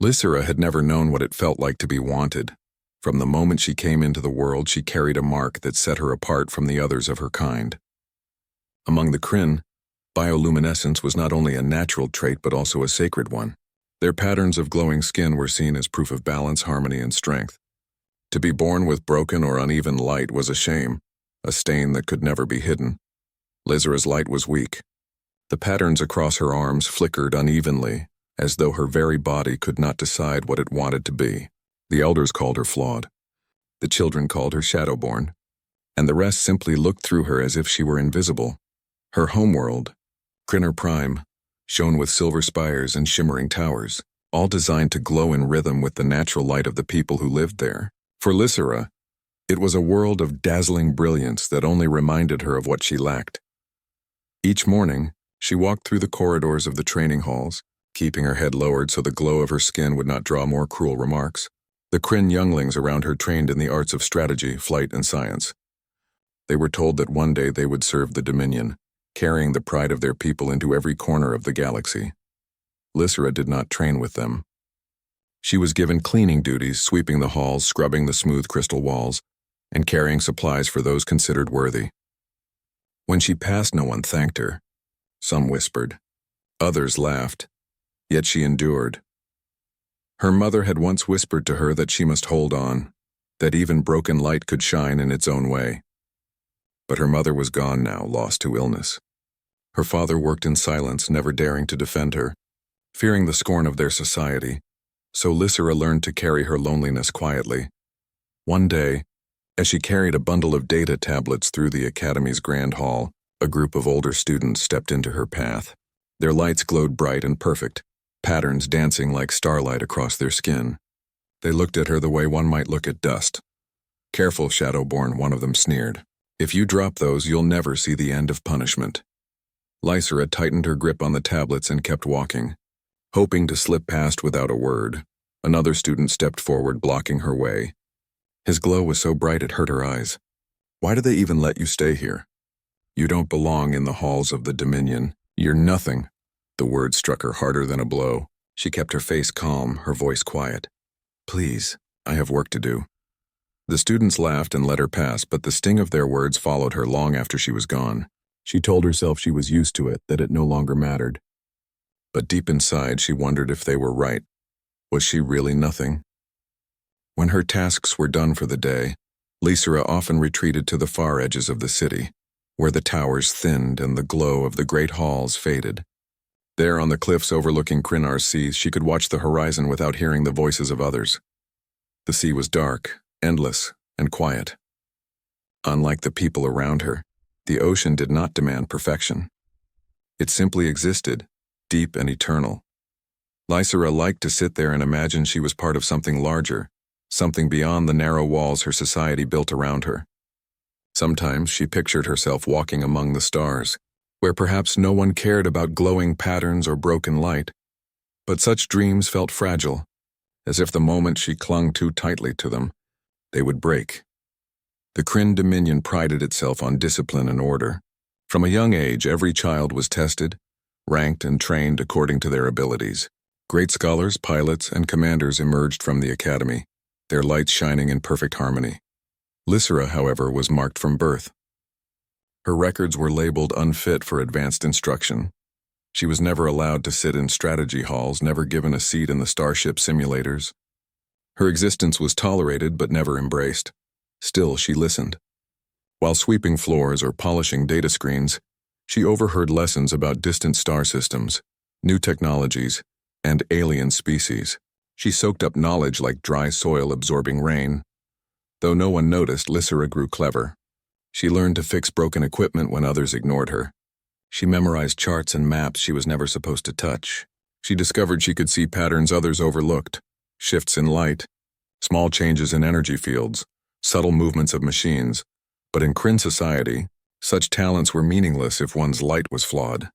Lysera had never known what it felt like to be wanted. From the moment she came into the world, she carried a mark that set her apart from the others of her kind. Among the Kryn, bioluminescence was not only a natural trait but also a sacred one. Their patterns of glowing skin were seen as proof of balance, harmony, and strength. To be born with broken or uneven light was a shame, a stain that could never be hidden. Lysera's light was weak. The patterns across her arms flickered unevenly, as though her very body could not decide what it wanted to be. The elders called her flawed. The children called her shadowborn. And the rest simply looked through her as if she were invisible. Her homeworld, Prime, shone with silver spires and shimmering towers, all designed to glow in rhythm with the natural light of the people who lived there. For Lysera, it was a world of dazzling brilliance that only reminded her of what she lacked. Each morning, she walked through the corridors of the training halls, keeping her head lowered so the glow of her skin would not draw more cruel remarks. The Kryn younglings around her trained in the arts of strategy, flight, and science. They were told that one day they would serve the Dominion, carrying the pride of their people into every corner of the galaxy. Lysera did not train with them. She was given cleaning duties, sweeping the halls, scrubbing the smooth crystal walls, and carrying supplies for those considered worthy. When she passed, no one thanked her. Some whispered. Others laughed. Yet she endured. Her mother had once whispered to her that she must hold on, that even broken light could shine in its own way. But her mother was gone now, lost to illness. Her father worked in silence, never daring to defend her, fearing the scorn of their society, so Lysera learned to carry her loneliness quietly. One day, as she carried a bundle of data tablets through the Academy's grand hall, a group of older students stepped into her path. Their lights glowed bright and perfect, patterns dancing like starlight across their skin. They looked at her the way one might look at dust. "Careful, Shadowborn," one of them sneered. "If you drop those, you'll never see the end of punishment." Lysera tightened her grip on the tablets and kept walking, hoping to slip past without a word. Another student stepped forward, blocking her way. His glow was so bright it hurt her eyes. "Why do they even let you stay here? You don't belong in the halls of the Dominion. You're nothing." The word struck her harder than a blow. She kept her face calm, her voice quiet. "Please, I have work to do." The students laughed and let her pass, but the sting of their words followed her long after she was gone. She told herself she was used to it, that it no longer mattered. But deep inside, she wondered if they were right. Was she really nothing? When her tasks were done for the day, Lysera often retreated to the far edges of the city, where the towers thinned and the glow of the great halls faded. There on the cliffs overlooking Krynar's sea, she could watch the horizon without hearing the voices of others. The sea was dark, endless, and quiet. Unlike the people around her, the ocean did not demand perfection. It simply existed, deep and eternal. Lysera liked to sit there and imagine she was part of something larger, something beyond the narrow walls her society built around her. Sometimes she pictured herself walking among the stars, where perhaps no one cared about glowing patterns or broken light. But such dreams felt fragile, as if the moment she clung too tightly to them, they would break. The Kryn Dominion prided itself on discipline and order. From a young age, every child was tested, ranked, and trained according to their abilities. Great scholars, pilots, and commanders emerged from the academy, their lights shining in perfect harmony. Lysera, however, was marked from birth. Her records were labeled unfit for advanced instruction. She was never allowed to sit in strategy halls, never given a seat in the starship simulators. Her existence was tolerated but never embraced. Still, she listened. While sweeping floors or polishing data screens, she overheard lessons about distant star systems, new technologies, and alien species. She soaked up knowledge like dry soil absorbing rain. Though no one noticed, Lysera grew clever. She learned to fix broken equipment when others ignored her. She memorized charts and maps she was never supposed to touch. She discovered she could see patterns others overlooked, shifts in light, small changes in energy fields, subtle movements of machines. But in Kryn society, such talents were meaningless if one's light was flawed.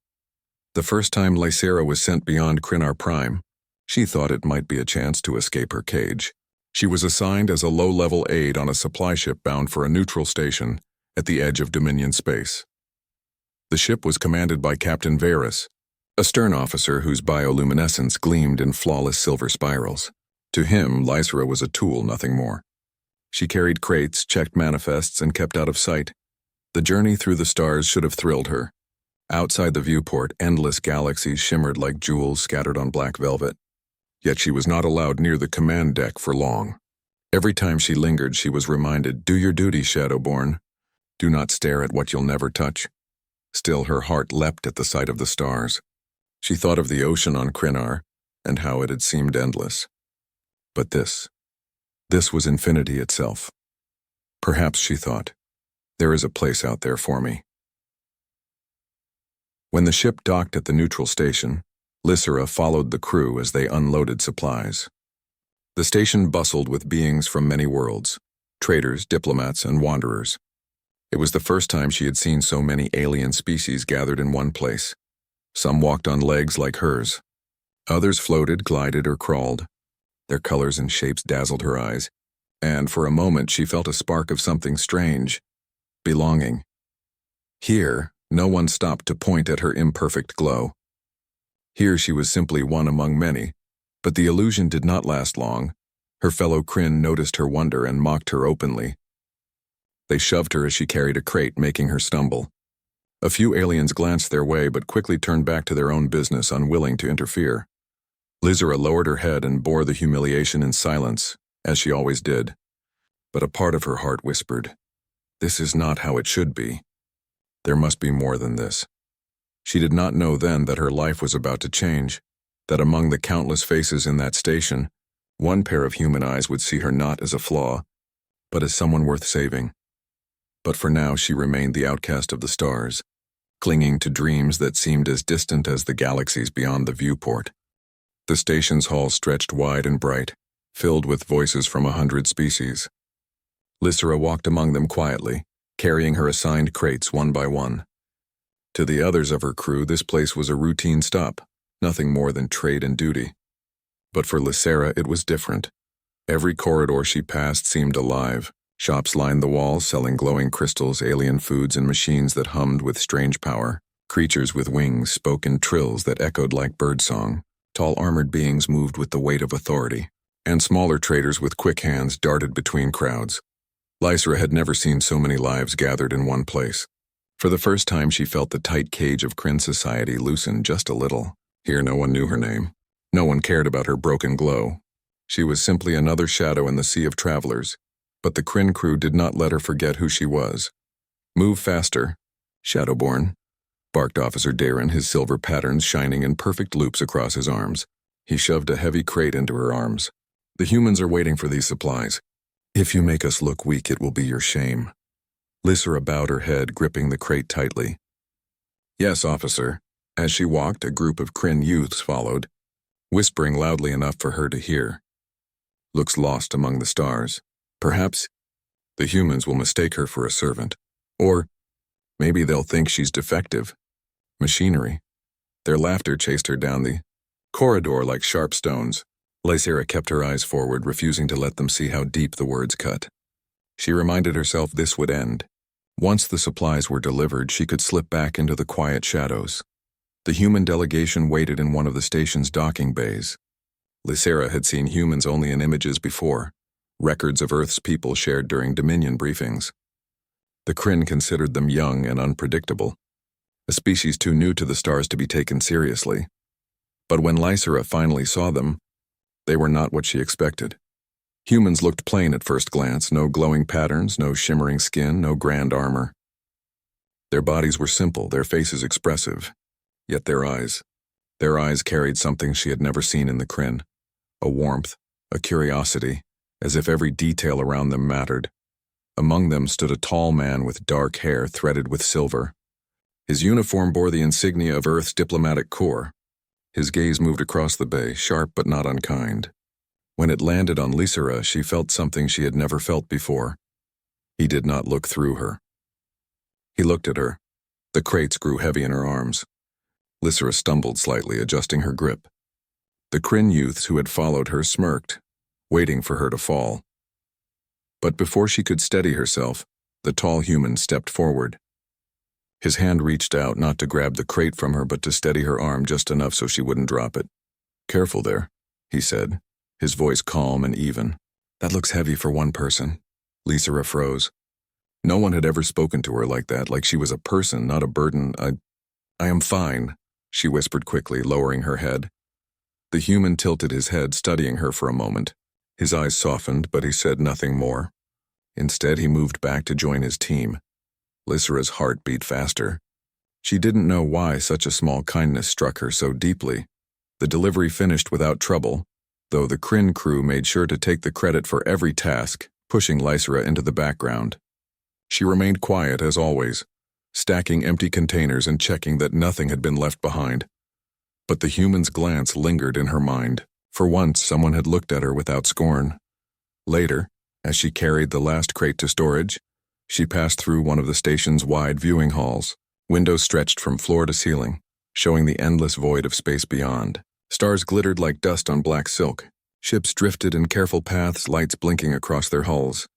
The first time Lysera was sent beyond Prime, she thought it might be a chance to escape her cage. She was assigned as a low-level aide on a supply ship bound for a neutral station at the edge of Dominion space. The ship was commanded by Captain Varys, a stern officer whose bioluminescence gleamed in flawless silver spirals. To him, Lysera was a tool, nothing more. She carried crates, checked manifests, and kept out of sight. The journey through the stars should have thrilled her. Outside the viewport, endless galaxies shimmered like jewels scattered on black velvet. Yet she was not allowed near the command deck for long. Every time she lingered, she was reminded, "Do your duty, Shadowborn. Do not stare at what you'll never touch." Still, her heart leapt at the sight of the stars. She thought of the ocean on Krynar, and how it had seemed endless. But this was infinity itself. Perhaps, she thought, there is a place out there for me. When the ship docked at the neutral station, Lysera followed the crew as they unloaded supplies. The station bustled with beings from many worlds, traders, diplomats, and wanderers. It was the first time she had seen so many alien species gathered in one place. Some walked on legs like hers. Others floated, glided, or crawled. Their colors and shapes dazzled her eyes, and for a moment she felt a spark of something strange, belonging. Here, no one stopped to point at her imperfect glow. Here she was simply one among many, but the illusion did not last long. Her fellow Kryn noticed her wonder and mocked her openly. They shoved her as she carried a crate, making her stumble. A few aliens glanced their way but quickly turned back to their own business, unwilling to interfere. Lysera lowered her head and bore the humiliation in silence, as she always did. But a part of her heart whispered, "This is not how it should be. There must be more than this." She did not know then that her life was about to change, that among the countless faces in that station, one pair of human eyes would see her not as a flaw, but as someone worth saving. But for now she remained the outcast of the stars, clinging to dreams that seemed as distant as the galaxies beyond the viewport. The station's hall stretched wide and bright, filled with voices from 100 species. Lysera walked among them quietly, carrying her assigned crates one by one. To the others of her crew, this place was a routine stop, nothing more than trade and duty. But for Lysera, it was different. Every corridor she passed seemed alive. Shops lined the walls, selling glowing crystals, alien foods, and machines that hummed with strange power. Creatures with wings spoke in trills that echoed like birdsong. Tall armored beings moved with the weight of authority, and smaller traders with quick hands darted between crowds. Lysera had never seen so many lives gathered in one place. For the first time she felt the tight cage of Kryn society loosen just a little. Here no one knew her name. No one cared about her broken glow. She was simply another shadow in the sea of travelers, but the Kryn crew did not let her forget who she was. "Move faster, Shadowborn," barked Officer Darren, his silver patterns shining in perfect loops across his arms. He shoved a heavy crate into her arms. "The humans are waiting for these supplies. If you make us look weak, it will be your shame." Lysera bowed her head, gripping the crate tightly. "Yes, officer." As she walked, a group of Kryn youths followed, whispering loudly enough for her to hear. "Looks lost among the stars. Perhaps the humans will mistake her for a servant. Or maybe they'll think she's defective. Machinery." Their laughter chased her down the corridor like sharp stones. Lysera kept her eyes forward, refusing to let them see how deep the words cut. She reminded herself this would end. Once the supplies were delivered, she could slip back into the quiet shadows. The human delegation waited in one of the station's docking bays. Lysera had seen humans only in images before, records of Earth's people shared during Dominion briefings. The Kryn considered them young and unpredictable, a species too new to the stars to be taken seriously. But when Lysera finally saw them, they were not what she expected. Humans looked plain at first glance, no glowing patterns, no shimmering skin, no grand armor. Their bodies were simple, their faces expressive, yet their eyes carried something she had never seen in the Kryn, a warmth, a curiosity, as if every detail around them mattered. Among them stood a tall man with dark hair threaded with silver. His uniform bore the insignia of Earth's diplomatic corps. His gaze moved across the bay, sharp but not unkind. When it landed on Lysera, she felt something she had never felt before. He did not look through her. He looked at her. The crates grew heavy in her arms. Lysera stumbled slightly, adjusting her grip. The Kryn youths who had followed her smirked, waiting for her to fall. But before she could steady herself, the tall human stepped forward. His hand reached out not to grab the crate from her but to steady her arm just enough so she wouldn't drop it. "Careful there," he said, his voice calm and even. "That looks heavy for one person." Lysra froze. No one had ever spoken to her like that, like she was a person, not a burden. I am fine," she whispered quickly, lowering her head. The human tilted his head, studying her for a moment. His eyes softened, but he said nothing more. Instead, he moved back to join his team. Lysra's heart beat faster. She didn't know why such a small kindness struck her so deeply. The delivery finished without trouble, though the Kryn crew made sure to take the credit for every task, pushing Lysra into the background. She remained quiet as always, stacking empty containers and checking that nothing had been left behind. But the human's glance lingered in her mind. For once, someone had looked at her without scorn. Later, as she carried the last crate to storage, she passed through one of the station's wide viewing halls. Windows stretched from floor to ceiling, showing the endless void of space beyond. Stars glittered like dust on black silk. Ships drifted in careful paths, lights blinking across their hulls.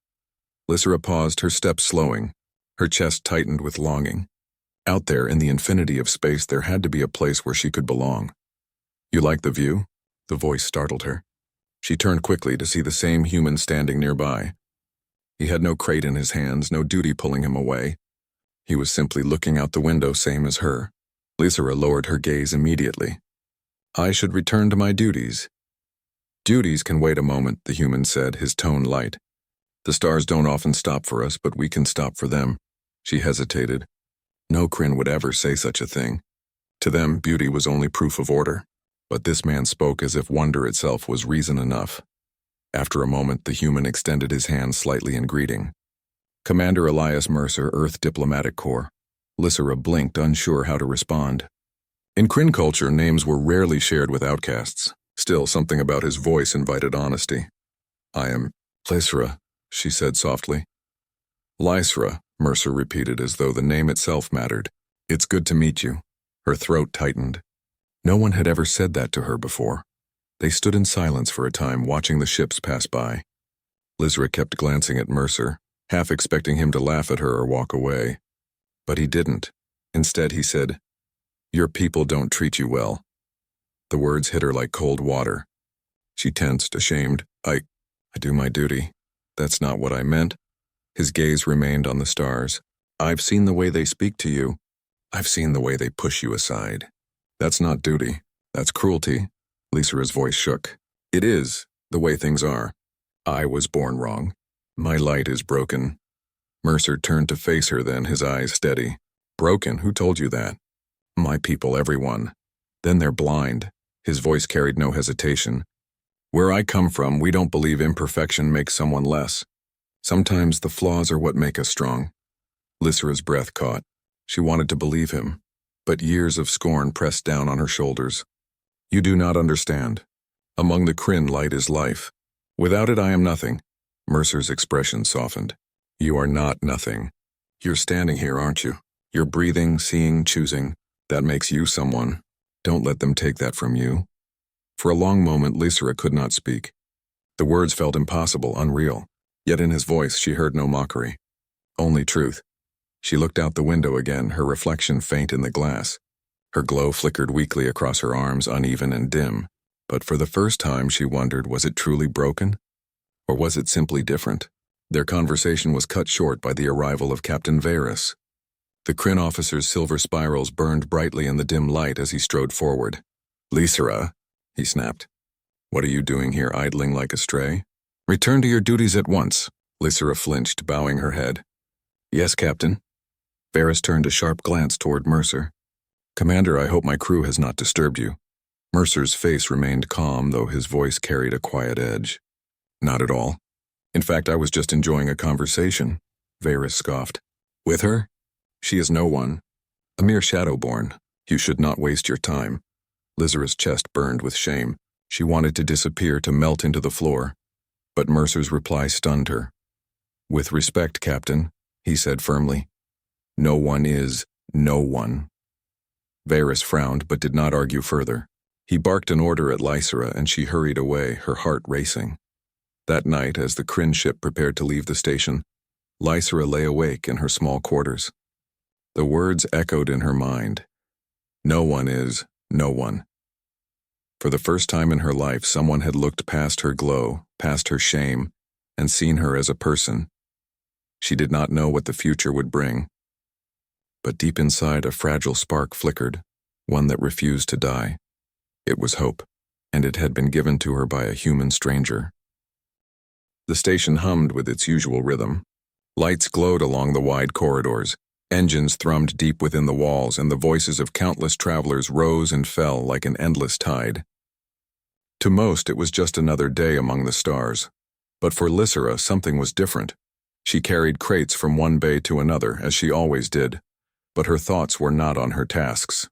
Lysra paused, her steps slowing. Her chest tightened with longing. Out there in the infinity of space, there had to be a place where she could belong. "You like the view?" The voice startled her. She turned quickly to see the same human standing nearby. He had no crate in his hands, no duty pulling him away. He was simply looking out the window, same as her. Lysra lowered her gaze immediately. "I should return to my duties." "Duties can wait a moment," the human said, his tone light. "The stars don't often stop for us, but we can stop for them." She hesitated. No Kryn would ever say such a thing. To them, beauty was only proof of order. But this man spoke as if wonder itself was reason enough. After a moment, the human extended his hand slightly in greeting. "Commander Elias Mercer, Earth Diplomatic Corps." Lysra blinked, unsure how to respond. In Kryn culture, names were rarely shared with outcasts. Still, something about his voice invited honesty. "I am Lysra," she said softly. "Lysra," Mercer repeated as though the name itself mattered. "It's good to meet you." Her throat tightened. No one had ever said that to her before. They stood in silence for a time, watching the ships pass by. Lysra kept glancing at Mercer, half expecting him to laugh at her or walk away. But he didn't. Instead, he said, "Your people don't treat you well." The words hit her like cold water. She tensed, ashamed. I do my duty. That's not what I meant." His gaze remained on the stars. "I've seen the way they speak to you. I've seen the way they push you aside. That's not duty. That's cruelty." Lysra's voice shook. "It is, the way things are. I was born wrong. My light is broken." Mercer turned to face her then, his eyes steady. "Broken? Who told you that?" "My people, everyone. Then they're blind." His voice carried no hesitation. "Where I come from, we don't believe imperfection makes someone less. Sometimes the flaws are what make us strong." Lysra's breath caught. She wanted to believe him, but years of scorn pressed down on her shoulders. "You do not understand. Among the Kryn, light is life. Without it, I am nothing." Mercer's expression softened. "You are not nothing. You're standing here, aren't you? You're breathing, seeing, choosing. That makes you someone. Don't let them take that from you." For a long moment, Lysra could not speak. The words felt impossible, unreal. Yet in his voice, she heard no mockery. Only truth. She looked out the window again, her reflection faint in the glass. Her glow flickered weakly across her arms, uneven and dim. But for the first time, she wondered, was it truly broken? Or was it simply different? Their conversation was cut short by the arrival of Captain Varys. The Kryn officer's silver spirals burned brightly in the dim light as he strode forward. "Lysra," he snapped. "What are you doing here, idling like a stray? Return to your duties at once." Lysra flinched, bowing her head. "Yes, Captain." Varys turned a sharp glance toward Mercer. "Commander, I hope my crew has not disturbed you." Mercer's face remained calm, though his voice carried a quiet edge. "Not at all. In fact, I was just enjoying a conversation," Varys scoffed. "With her? She is no one. A mere shadowborn. You should not waste your time." Lysra's chest burned with shame. She wanted to disappear, to melt into the floor. But Mercer's reply stunned her. "With respect, Captain," he said firmly. "No one is no one." Varys frowned but did not argue further. He barked an order at Lysra and she hurried away, her heart racing. That night, as the Kryn ship prepared to leave the station, Lysra lay awake in her small quarters. The words echoed in her mind. No one is no one. For the first time in her life, someone had looked past her glow, past her shame, and seen her as a person. She did not know what the future would bring. But deep inside, a fragile spark flickered, one that refused to die. It was hope, and it had been given to her by a human stranger. The station hummed with its usual rhythm. Lights glowed along the wide corridors, engines thrummed deep within the walls, and the voices of countless travelers rose and fell like an endless tide. To most, it was just another day among the stars. But for Lysera, something was different. She carried crates from one bay to another, as she always did, but her thoughts were not on her tasks.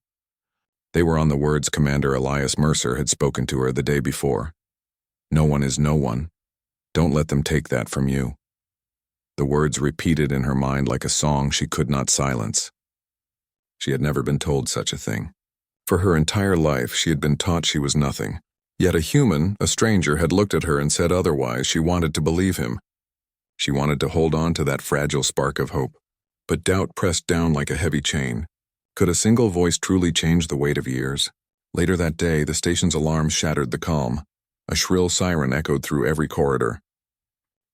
They were on the words Commander Elias Mercer had spoken to her the day before. No one is no one. Don't let them take that from you. The words repeated in her mind like a song she could not silence. She had never been told such a thing. For her entire life, she had been taught she was nothing. Yet a human, a stranger, had looked at her and said otherwise. She wanted to believe him. She wanted to hold on to that fragile spark of hope. But doubt pressed down like a heavy chain. Could a single voice truly change the weight of years? Later that day, the station's alarm shattered the calm. A shrill siren echoed through every corridor.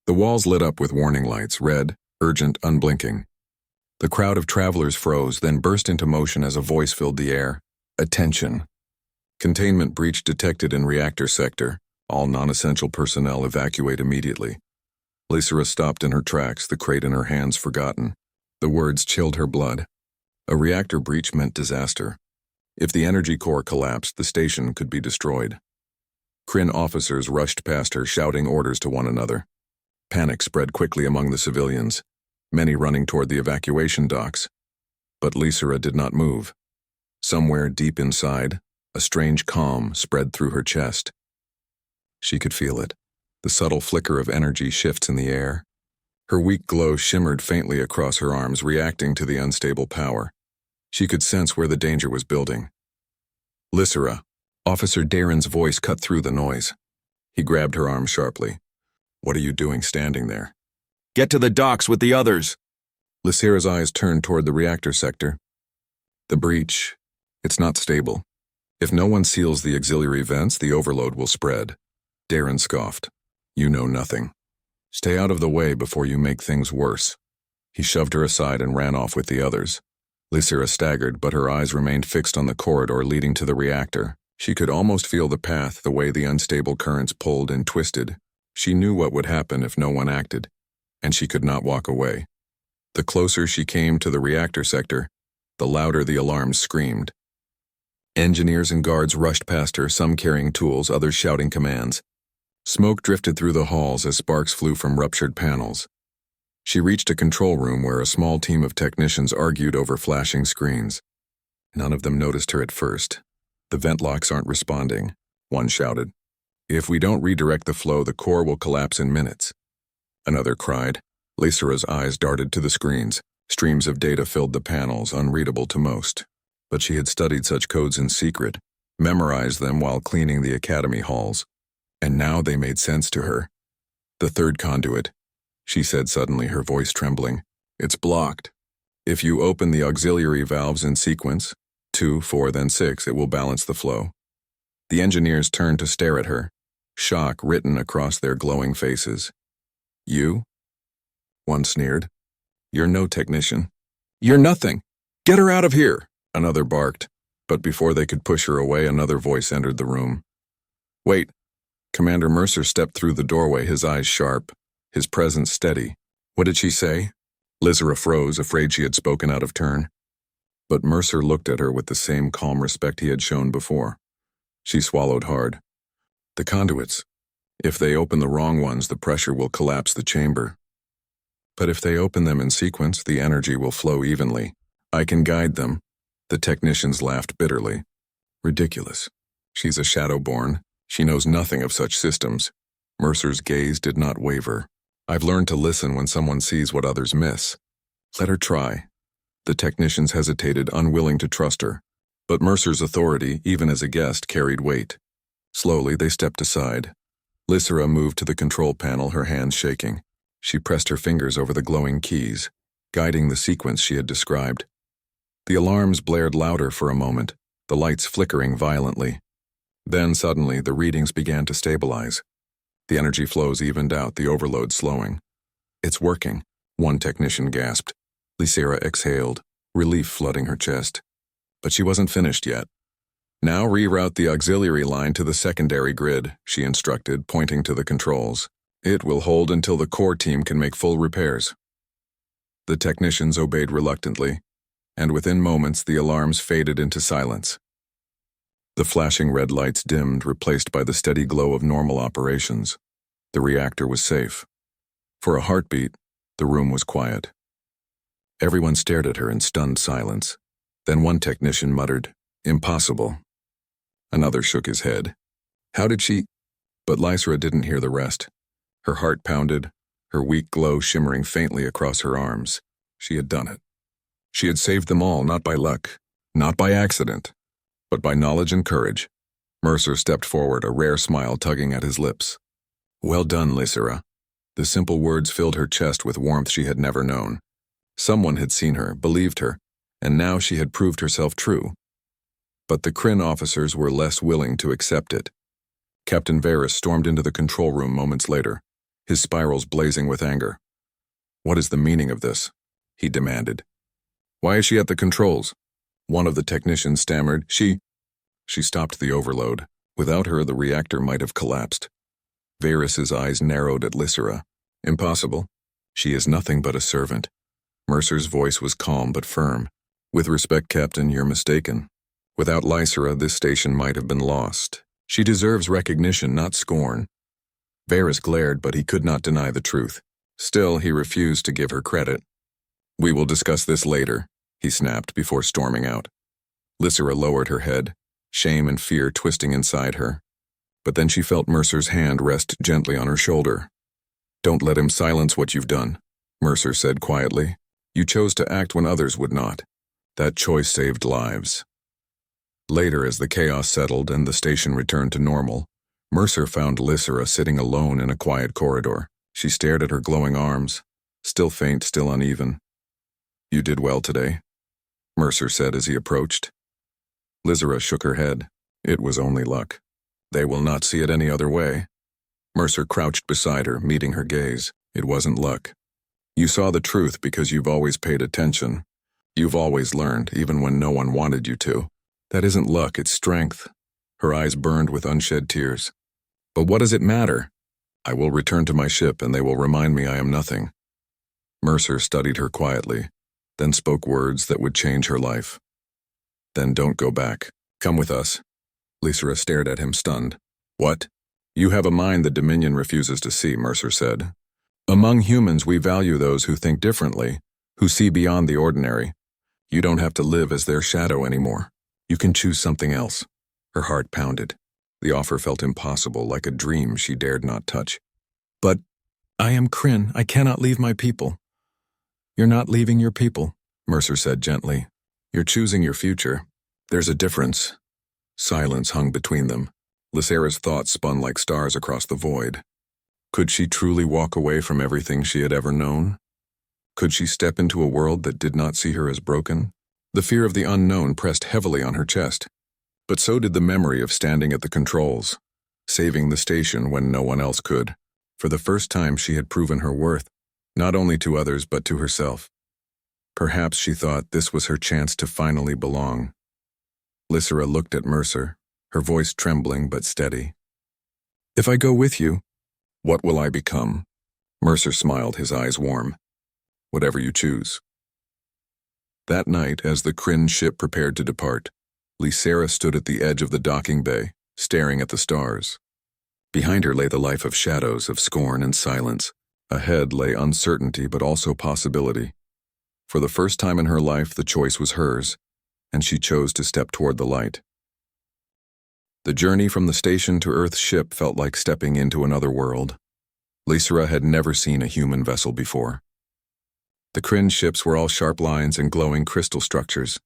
The walls lit up with warning lights, red, urgent, unblinking. The crowd of travelers froze, then burst into motion as a voice filled the air. Attention. Containment breach detected in reactor sector. All non-essential personnel evacuate immediately. Lysera stopped in her tracks, the crate in her hands forgotten. The words chilled her blood. A reactor breach meant disaster. If the energy core collapsed, the station could be destroyed. Kryn officers rushed past her, shouting orders to one another. Panic spread quickly among the civilians, many running toward the evacuation docks. But Lysera did not move. Somewhere deep inside, a strange calm spread through her chest. She could feel it, the subtle flicker of energy shifts in the air. Her weak glow shimmered faintly across her arms, reacting to the unstable power. She could sense where the danger was building. Lysera. Officer Darren's voice cut through the noise. He grabbed her arm sharply. What are you doing standing there? Get to the docks with the others. Lysera's eyes turned toward the reactor sector. The breach. It's not stable. If no one seals the auxiliary vents, the overload will spread. Darren scoffed. You know nothing. Stay out of the way before you make things worse. He shoved her aside and ran off with the others. Lysera staggered, but her eyes remained fixed on the corridor leading to the reactor. She could almost feel the path, the way the unstable currents pulled and twisted. She knew what would happen if no one acted, and she could not walk away. The closer she came to the reactor sector, the louder the alarms screamed. Engineers and guards rushed past her, some carrying tools, others shouting commands. Smoke drifted through the halls as sparks flew from ruptured panels. She reached a control room where a small team of technicians argued over flashing screens. None of them noticed her at first. The vent locks aren't responding, one shouted. If we don't redirect the flow, the core will collapse in minutes. Another cried. Lysera's eyes darted to the screens. Streams of data filled the panels, unreadable to most. But she had studied such codes in secret, memorized them while cleaning the academy halls. And now they made sense to her. The third conduit, she said suddenly, her voice trembling. It's blocked. If you open the auxiliary valves in sequence, 2, 4, then 6, it will balance the flow. The engineers turned to stare at her, shock written across their glowing faces. You? One sneered. You're no technician. You're nothing. Get her out of here, another barked. But before they could push her away, another voice entered the room. Wait. Commander Mercer stepped through the doorway, his eyes sharp, his presence steady. What did she say? Lysera froze, afraid she had spoken out of turn. But Mercer looked at her with the same calm respect he had shown before. She swallowed hard. The conduits. If they open the wrong ones, the pressure will collapse the chamber. But if they open them in sequence, the energy will flow evenly. I can guide them. The technicians laughed bitterly. Ridiculous. She's a Shadowborn. She knows nothing of such systems. Mercer's gaze did not waver. I've learned to listen when someone sees what others miss. Let her try. The technicians hesitated, unwilling to trust her. But Mercer's authority, even as a guest, carried weight. Slowly, they stepped aside. Lysera moved to the control panel, her hands shaking. She pressed her fingers over the glowing keys, guiding the sequence she had described. The alarms blared louder for a moment, the lights flickering violently. Then suddenly the readings began to stabilize. The energy flows evened out, the overload slowing. "It's working," one technician gasped. Lysera exhaled, relief flooding her chest. But she wasn't finished yet. "Now reroute the auxiliary line to the secondary grid," she instructed, pointing to the controls. "It will hold until the core team can make full repairs." The technicians obeyed reluctantly, and within moments the alarms faded into silence. The flashing red lights dimmed, replaced by the steady glow of normal operations. The reactor was safe. For a heartbeat, the room was quiet. Everyone stared at her in stunned silence. Then one technician muttered, "Impossible." Another shook his head. "How did she—" But Lysera didn't hear the rest. Her heart pounded, her weak glow shimmering faintly across her arms. She had done it. She had saved them all, not by luck, not by accident, but by knowledge and courage. Mercer stepped forward, a rare smile tugging at his lips. "Well done, Lysera." The simple words filled her chest with warmth she had never known. Someone had seen her, believed her, and now she had proved herself true. But the Kryn officers were less willing to accept it. Captain Varys stormed into the control room moments later, his spirals blazing with anger. "What is the meaning of this?" he demanded. "Why is she at the controls?" One of the technicians stammered. She stopped the overload. Without her, the reactor might have collapsed. Varys's eyes narrowed at Lysera. "Impossible. She is nothing but a servant." Mercer's voice was calm but firm. "With respect, Captain, you're mistaken. Without Lysera, this station might have been lost. She deserves recognition, not scorn." Varys glared, but he could not deny the truth. Still, he refused to give her credit. "We will discuss this later," he snapped before storming out. Lysera lowered her head, shame and fear twisting inside her. But then she felt Mercer's hand rest gently on her shoulder. "Don't let him silence what you've done," Mercer said quietly. "You chose to act when others would not. That choice saved lives." Later, as the chaos settled and the station returned to normal, Mercer found Lysera sitting alone in a quiet corridor. She stared at her glowing arms, still faint, still uneven. "You did well today," Mercer said as he approached. Lysera shook her head. "It was only luck. They will not see it any other way." Mercer crouched beside her, meeting her gaze. "It wasn't luck. You saw the truth because you've always paid attention. You've always learned, even when no one wanted you to. That isn't luck, it's strength." Her eyes burned with unshed tears. "But what does it matter? I will return to my ship and they will remind me I am nothing." Mercer studied her quietly, then spoke words that would change her life. "Then don't go back. Come with us." Lysera stared at him, stunned. "What?" "You have a mind the Dominion refuses to see," Mercer said. "Among humans, we value those who think differently, who see beyond the ordinary. You don't have to live as their shadow anymore. You can choose something else." Her heart pounded. The offer felt impossible, like a dream she dared not touch. "But I am Kryn. I cannot leave my people." "You're not leaving your people," Mercer said gently. "You're choosing your future. There's a difference." Silence hung between them. Lysera's thoughts spun like stars across the void. Could she truly walk away from everything she had ever known? Could she step into a world that did not see her as broken? The fear of the unknown pressed heavily on her chest. But so did the memory of standing at the controls, saving the station when no one else could. For the first time she had proven her worth, not only to others but to herself. Perhaps she thought this was her chance to finally belong. Lysera looked at Mercer, her voice trembling but steady. "If I go with you, what will I become?" Mercer smiled, his eyes warm. "Whatever you choose." That night, as the Kryn ship prepared to depart, Lysera stood at the edge of the docking bay, staring at the stars. Behind her lay the life of shadows, of scorn and silence. Ahead lay uncertainty but also possibility. For the first time in her life, the choice was hers, and she chose to step toward the light. The journey from the station to Earth's ship felt like stepping into another world. Lysera had never seen a human vessel before. The Kryn ships were all sharp lines and glowing crystal structures,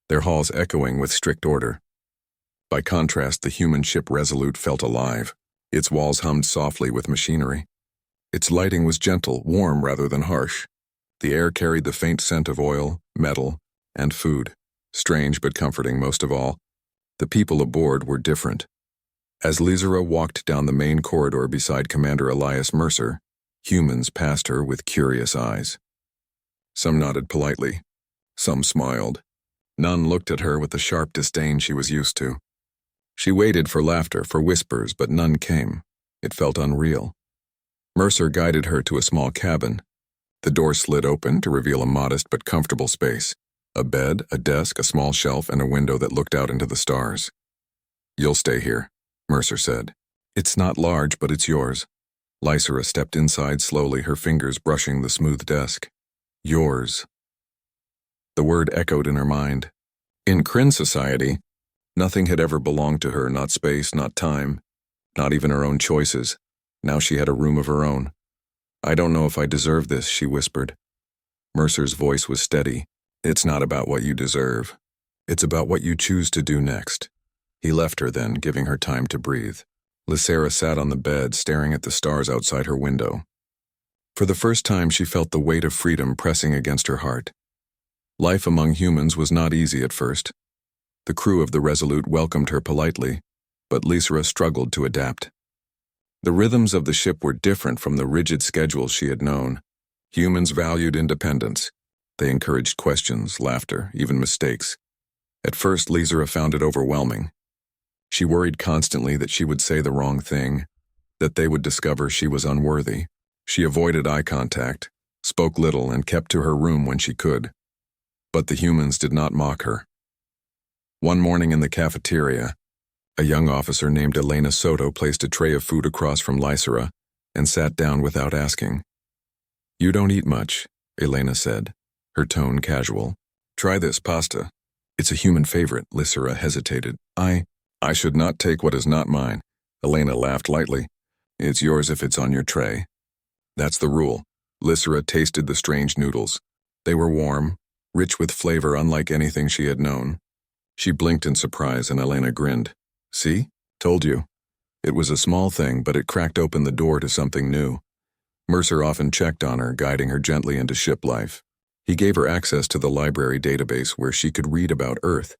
their halls echoing with strict order. By contrast, the human ship Resolute felt alive. Its walls hummed softly with machinery. Its lighting was gentle, warm rather than harsh. The air carried the faint scent of oil, metal, and food. Strange but comforting most of all, the people aboard were different. As Lizera walked down the main corridor beside Commander Elias Mercer, humans passed her with curious eyes. Some nodded politely. Some smiled. None looked at her with the sharp disdain she was used to. She waited for laughter, for whispers, but none came. It felt unreal. Mercer guided her to a small cabin. The door slid open to reveal a modest but comfortable space. A bed, a desk, a small shelf, and a window that looked out into the stars. "You'll stay here," Mercer said. "It's not large, but it's yours." Lysera stepped inside slowly, her fingers brushing the smooth desk. "Yours." The word echoed in her mind. In Kryn society, nothing had ever belonged to her, not space, not time, not even her own choices. Now she had a room of her own. "I don't know if I deserve this," she whispered. Mercer's voice was steady. "It's not about what you deserve. It's about what you choose to do next." He left her then, giving her time to breathe. Lysera sat on the bed, staring at the stars outside her window. For the first time, she felt the weight of freedom pressing against her heart. Life among humans was not easy at first. The crew of the Resolute welcomed her politely, but Lysera struggled to adapt. The rhythms of the ship were different from the rigid schedules she had known. Humans valued independence. They encouraged questions, laughter, even mistakes. At first, Lysera found it overwhelming. She worried constantly that she would say the wrong thing, that they would discover she was unworthy. She avoided eye contact, spoke little, and kept to her room when she could. But the humans did not mock her. One morning in the cafeteria, a young officer named Elena Soto placed a tray of food across from Lysera and sat down without asking. "You don't eat much," Elena said, her tone casual. "Try this pasta. It's a human favorite." Lysera hesitated. I should not take what is not mine." Elena laughed lightly. "It's yours if it's on your tray." "That's the rule." Lysera tasted the strange noodles. They were warm, rich with flavor unlike anything she had known. She blinked in surprise and Elena grinned. "See? Told you." It was a small thing, but it cracked open the door to something new. Mercer often checked on her, guiding her gently into ship life. He gave her access to the library database where she could read about Earth,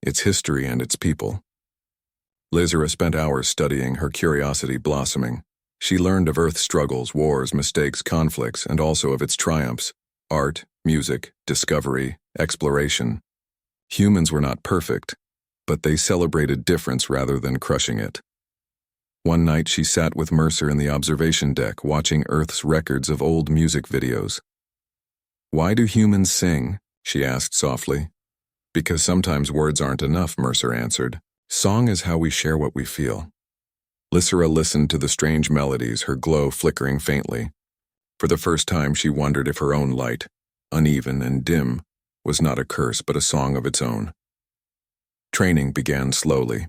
its history and its people. Lysera spent hours studying, her curiosity blossoming. She learned of Earth's struggles, wars, mistakes, conflicts, and also of its triumphs: art, music, discovery, exploration. Humans were not perfect, but they celebrated difference rather than crushing it. One night she sat with Mercer in the observation deck, watching Earth's records of old music videos. "Why do humans sing?" she asked softly. "Because sometimes words aren't enough," Mercer answered. "Song is how we share what we feel." Lysera listened to the strange melodies, her glow flickering faintly. For the first time she wondered if her own light, uneven and dim, was not a curse but a song of its own. Training began slowly.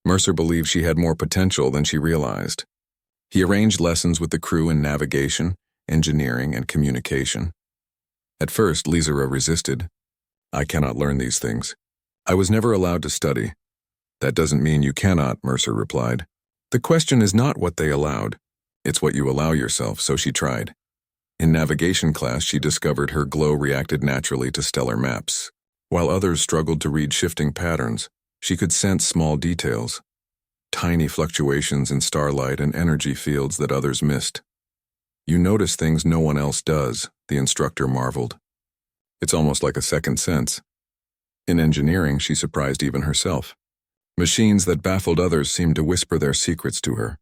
Mercer believed she had more potential than she realized. He arranged lessons with the crew in navigation, engineering, and communication. At first, Lysera resisted. "I cannot learn these things. I was never allowed to study." "That doesn't mean you cannot," Mercer replied. "The question is not what they allowed. It's what you allow yourself," so she tried. In navigation class, she discovered her glow reacted naturally to stellar maps. While others struggled to read shifting patterns, she could sense small details, tiny fluctuations in starlight and energy fields that others missed. "You notice things no one else does," the instructor marveled. "It's almost like a second sense." In engineering, she surprised even herself. Machines that baffled others seemed to whisper their secrets to her.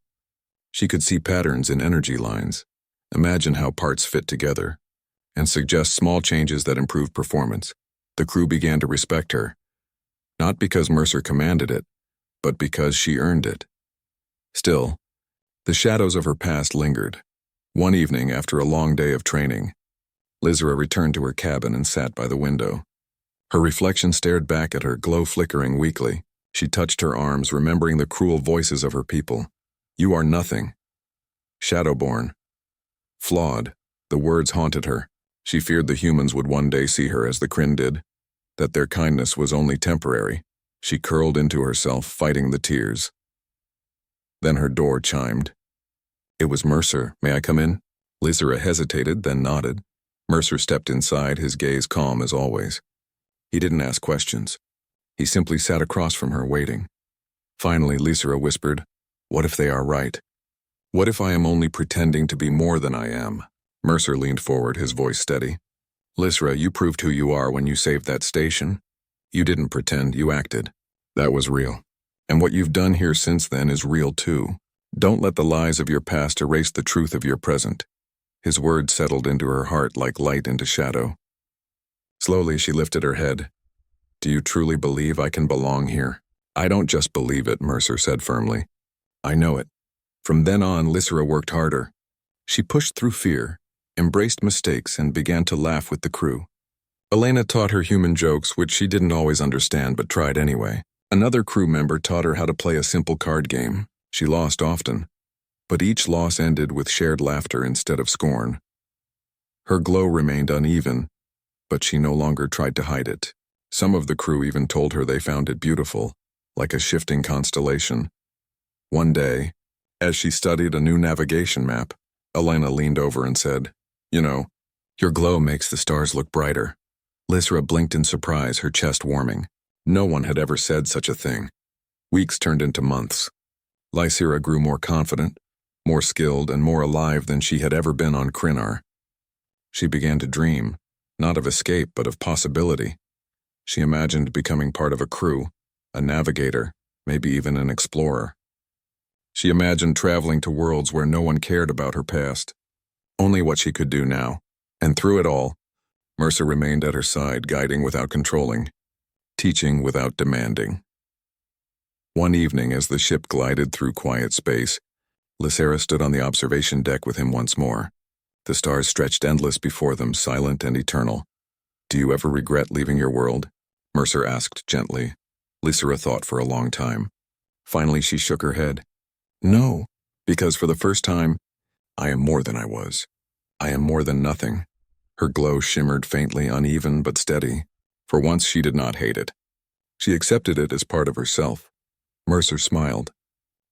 She could see patterns in energy lines, imagine how parts fit together, and suggest small changes that improve performance. The crew began to respect her, not because Mercer commanded it, but because she earned it. Still, the shadows of her past lingered. One evening, after a long day of training, Lysera returned to her cabin and sat by the window. Her reflection stared back at her, glow flickering weakly. She touched her arms, remembering the cruel voices of her people. "You are nothing." Shadowborn. Flawed. The words haunted her. She feared the humans would one day see her as the Kryn did, that their kindness was only temporary. She curled into herself, fighting the tears. Then her door chimed. It was Mercer. "May I come in?" Lysera hesitated, then nodded. Mercer stepped inside, his gaze calm as always. He didn't ask questions. He simply sat across from her, waiting. Finally, Lysera whispered, "What if they are right? What if I am only pretending to be more than I am?" Mercer leaned forward, his voice steady. "Lysera, you proved who you are when you saved that station. You didn't pretend, you acted. That was real. And what you've done here since then is real too. Don't let the lies of your past erase the truth of your present." His words settled into her heart like light into shadow. Slowly, she lifted her head. "Do you truly believe I can belong here?" "I don't just believe it," Mercer said firmly. "I know it." From then on, Lysera worked harder. She pushed through fear, embraced mistakes, and began to laugh with the crew. Elena taught her human jokes, which she didn't always understand but tried anyway. Another crew member taught her how to play a simple card game. She lost often, but each loss ended with shared laughter instead of scorn. Her glow remained uneven, but she no longer tried to hide it. Some of the crew even told her they found it beautiful, like a shifting constellation. One day, as she studied a new navigation map, Elena leaned over and said, "You know, your glow makes the stars look brighter." Lysera blinked in surprise, her chest warming. No one had ever said such a thing. Weeks turned into months. Lysera grew more confident, more skilled, and more alive than she had ever been on Krynar. She began to dream, not of escape but of possibility. She imagined becoming part of a crew, a navigator, maybe even an explorer. She imagined traveling to worlds where no one cared about her past, only what she could do now. And through it all, Mercer remained at her side, guiding without controlling, teaching without demanding. One evening, as the ship glided through quiet space, Lysera stood on the observation deck with him once more. The stars stretched endless before them, silent and eternal. "Do you ever regret leaving your world?" Mercer asked gently. Lysera thought for a long time. Finally, she shook her head. "No, because for the first time, I am more than I was. I am more than nothing." Her glow shimmered faintly, uneven but steady. For once, she did not hate it. She accepted it as part of herself. Mercer smiled.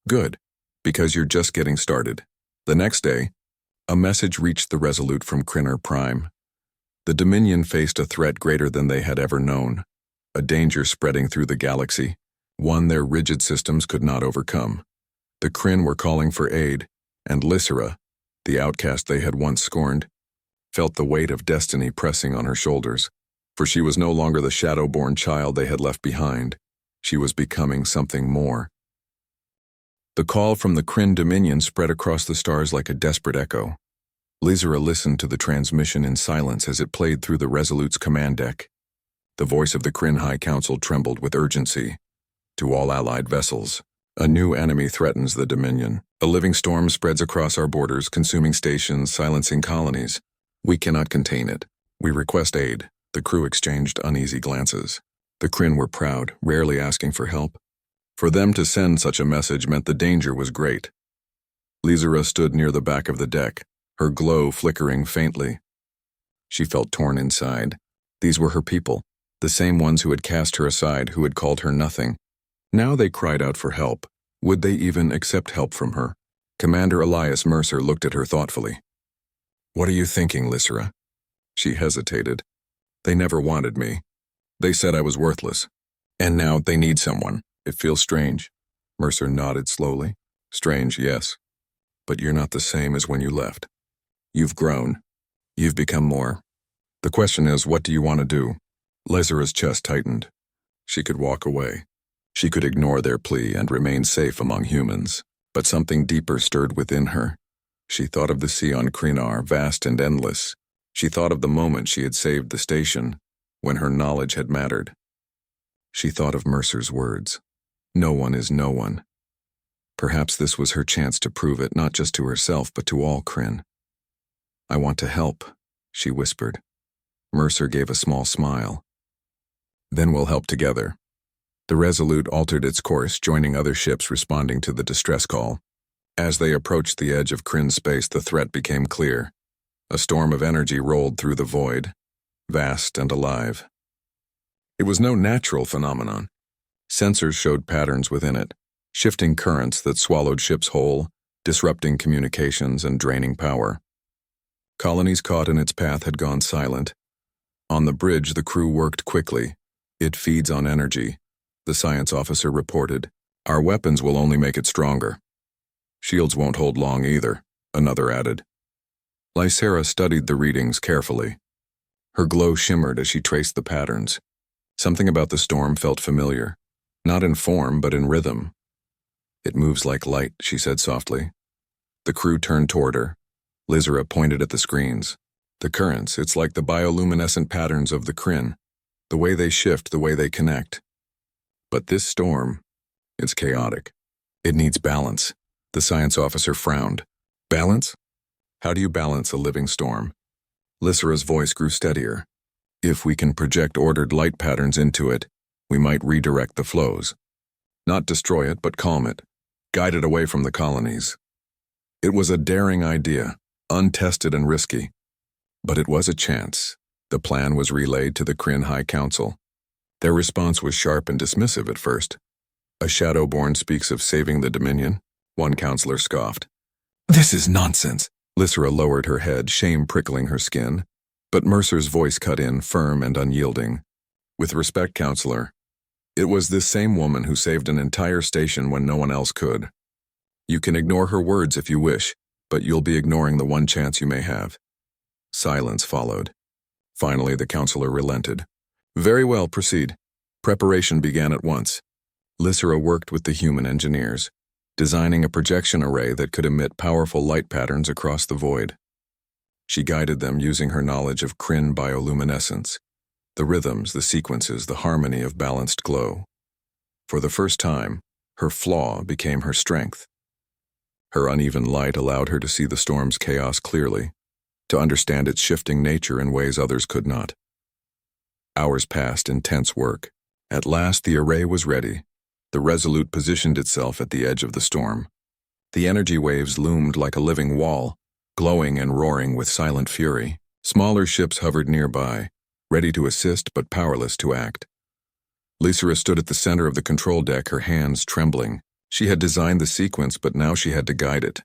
"Good, because you're just getting started." The next day, a message reached the Resolute from Prime. The Dominion faced a threat greater than they had ever known, a danger spreading through the galaxy, one their rigid systems could not overcome. The Kryn were calling for aid, and Lysera, the outcast they had once scorned, felt the weight of destiny pressing on her shoulders, for she was no longer the shadow-born child they had left behind. She was becoming something more. The call from the Kryn Dominion spread across the stars like a desperate echo. Lysera listened to the transmission in silence as it played through the Resolute's command deck. The voice of the Kryn High Council trembled with urgency. "To all allied vessels, a new enemy threatens the Dominion. A living storm spreads across our borders, consuming stations, silencing colonies. We cannot contain it. We request aid." The crew exchanged uneasy glances. The Kryn were proud, rarely asking for help. For them to send such a message meant the danger was great. Lysera stood near the back of the deck, her glow flickering faintly. She felt torn inside. These were her people, the same ones who had cast her aside, who had called her nothing. Now they cried out for help. Would they even accept help from her? Commander Elias Mercer looked at her thoughtfully. "What are you thinking, Lysera?" She hesitated. "They never wanted me. They said I was worthless. And now they need someone. It feels strange." Mercer nodded slowly. "Strange, yes. But you're not the same as when you left. You've grown. You've become more. The question is, what do you want to do?" Lysera's chest tightened. She could walk away. She could ignore their plea and remain safe among humans. But something deeper stirred within her. She thought of the sea on Krynar, vast and endless. She thought of the moment she had saved the station, when her knowledge had mattered. She thought of Mercer's words. No one is no one. Perhaps this was her chance to prove it, not just to herself, but to all Kryn. "I want to help," she whispered. Mercer gave a small smile. "Then we'll help together." The Resolute altered its course, joining other ships responding to the distress call. As they approached the edge of Kryn space, the threat became clear. A storm of energy rolled through the void, vast and alive. It was no natural phenomenon. Sensors showed patterns within it, shifting currents that swallowed ships whole, disrupting communications and draining power. Colonies caught in its path had gone silent. On the bridge, the crew worked quickly, It feeds on energy, the science officer reported. Our weapons will only make it stronger. Shields won't hold long either, another added. Lysera studied the readings carefully. Her glow shimmered as she traced the patterns. Something about the storm felt familiar, not in form but in rhythm. It moves like light, she said softly. The crew turned toward her. Lysera pointed at the screens. The currents, it's like the bioluminescent patterns of the Kryn. The way they shift, the way they connect. But this storm, it's chaotic. It needs balance. The science officer frowned. Balance? How do you balance a living storm? Lysera's voice grew steadier. If we can project ordered light patterns into it, we might redirect the flows. Not destroy it, but calm it. Guide it away from the colonies. It was a daring idea, untested and risky. But it was a chance. The plan was relayed to the Kryn High Council. Their response was sharp and dismissive at first. A Shadowborn speaks of saving the Dominion, one counselor scoffed. This is nonsense. Lysera lowered her head, shame prickling her skin. But Mercer's voice cut in, firm and unyielding. With respect, counselor, it was this same woman who saved an entire station when no one else could. You can ignore her words if you wish, but you'll be ignoring the one chance you may have. Silence followed. Finally, the counselor relented. Very well, proceed. Preparation began at once. Lysera worked with the human engineers, designing a projection array that could emit powerful light patterns across the void. She guided them using her knowledge of Kryn bioluminescence, the rhythms, the sequences, the harmony of balanced glow. For the first time, her flaw became her strength. Her uneven light allowed her to see the storm's chaos clearly, to understand its shifting nature in ways others could not. Hours passed in tense work. At last, the array was ready. The Resolute positioned itself at the edge of the storm. The energy waves loomed like a living wall, glowing and roaring with silent fury. Smaller ships hovered nearby, ready to assist but powerless to act. Lysera stood at the center of the control deck, her hands trembling. She had designed the sequence, but now she had to guide it.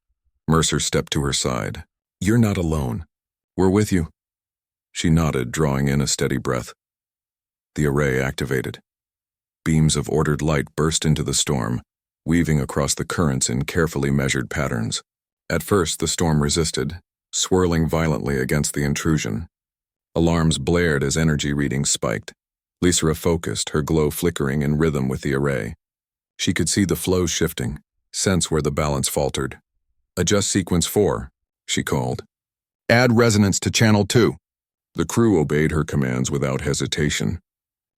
Mercer stepped to her side. You're not alone. We're with you. She nodded, drawing in a steady breath. The array activated. Beams of ordered light burst into the storm, weaving across the currents in carefully measured patterns. At first, the storm resisted, swirling violently against the intrusion. Alarms blared as energy readings spiked. Lysera focused, her glow flickering in rhythm with the array. She could see the flows shifting, sense where the balance faltered. Adjust sequence 4, she called. Add resonance to channel 2. The crew obeyed her commands without hesitation.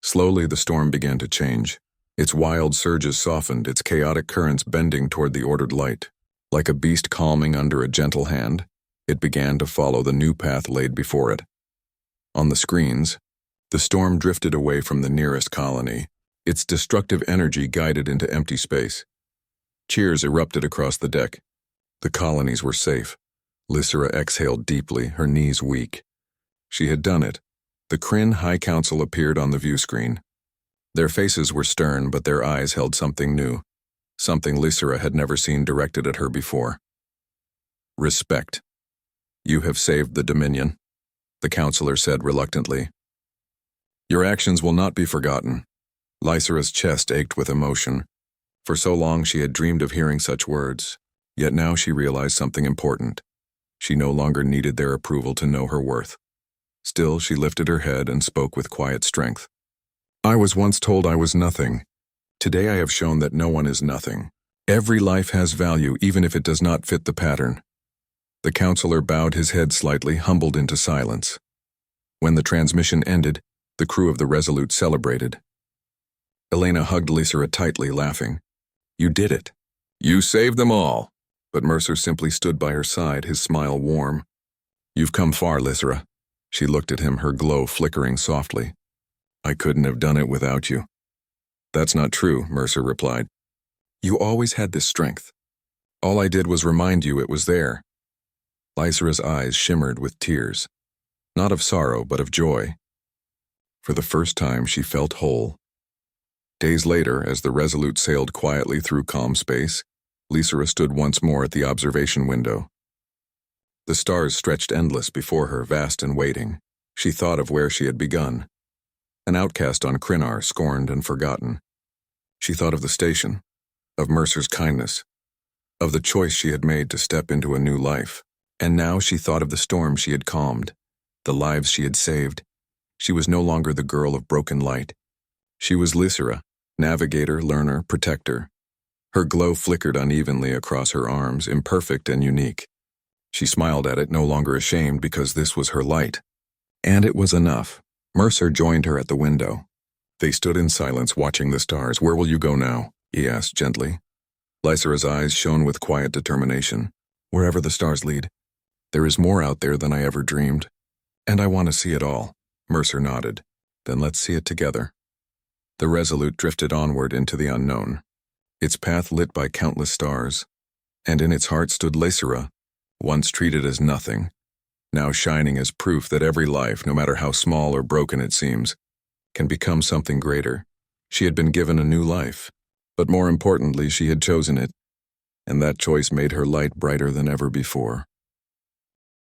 Slowly, the storm began to change. Its wild surges softened, its chaotic currents bending toward the ordered light. Like a beast calming under a gentle hand, it began to follow the new path laid before it. On the screens, the storm drifted away from the nearest colony, its destructive energy guided into empty space. Cheers erupted across the deck. The colonies were safe. Lysera exhaled deeply, her knees weak. She had done it. The Kryn High Council appeared on the view screen. Their faces were stern, but their eyes held something new, something Lysera had never seen directed at her before. Respect. You have saved the Dominion, the counselor said reluctantly. Your actions will not be forgotten. Lysera's chest ached with emotion. For so long she had dreamed of hearing such words, yet now she realized something important. She no longer needed their approval to know her worth. Still, she lifted her head and spoke with quiet strength. I was once told I was nothing. Today I have shown that no one is nothing. Every life has value, even if it does not fit the pattern. The counselor bowed his head slightly, humbled into silence. When the transmission ended, the crew of the Resolute celebrated. Elena hugged Lysera tightly, laughing. You did it. You saved them all. But Mercer simply stood by her side, his smile warm. You've come far, Lysera. She looked at him, her glow flickering softly. I couldn't have done it without you. That's not true, Mercer replied. You always had this strength. All I did was remind you it was there. Lysera's eyes shimmered with tears, not of sorrow, but of joy. For the first time, she felt whole. Days later, as the Resolute sailed quietly through calm space, Lysera stood once more at the observation window. The stars stretched endless before her, vast and waiting. She thought of where she had begun. an outcast on Krynar, scorned and forgotten. She thought of the station, of Mercer's kindness, of the choice she had made to step into a new life. And now she thought of the storm she had calmed, the lives she had saved. She was no longer the girl of broken light. She was Lysera, navigator, learner, protector. Her glow flickered unevenly across her arms, imperfect and unique. She smiled at it, no longer ashamed, because this was her light. And it was enough. Mercer joined her at the window. They stood in silence, watching the stars. "Where will you go now?" he asked gently. Lysera's eyes shone with quiet determination. "Wherever the stars lead. There is more out there than I ever dreamed. And I want to see it all." Mercer nodded. "Then let's see it together." The Resolute drifted onward into the unknown, its path lit by countless stars. And in its heart stood Lysera, once treated as nothing, now shining as proof that every life, no matter how small or broken it seems, can become something greater. She had been given a new life, but more importantly, she had chosen it, and that choice made her light brighter than ever before.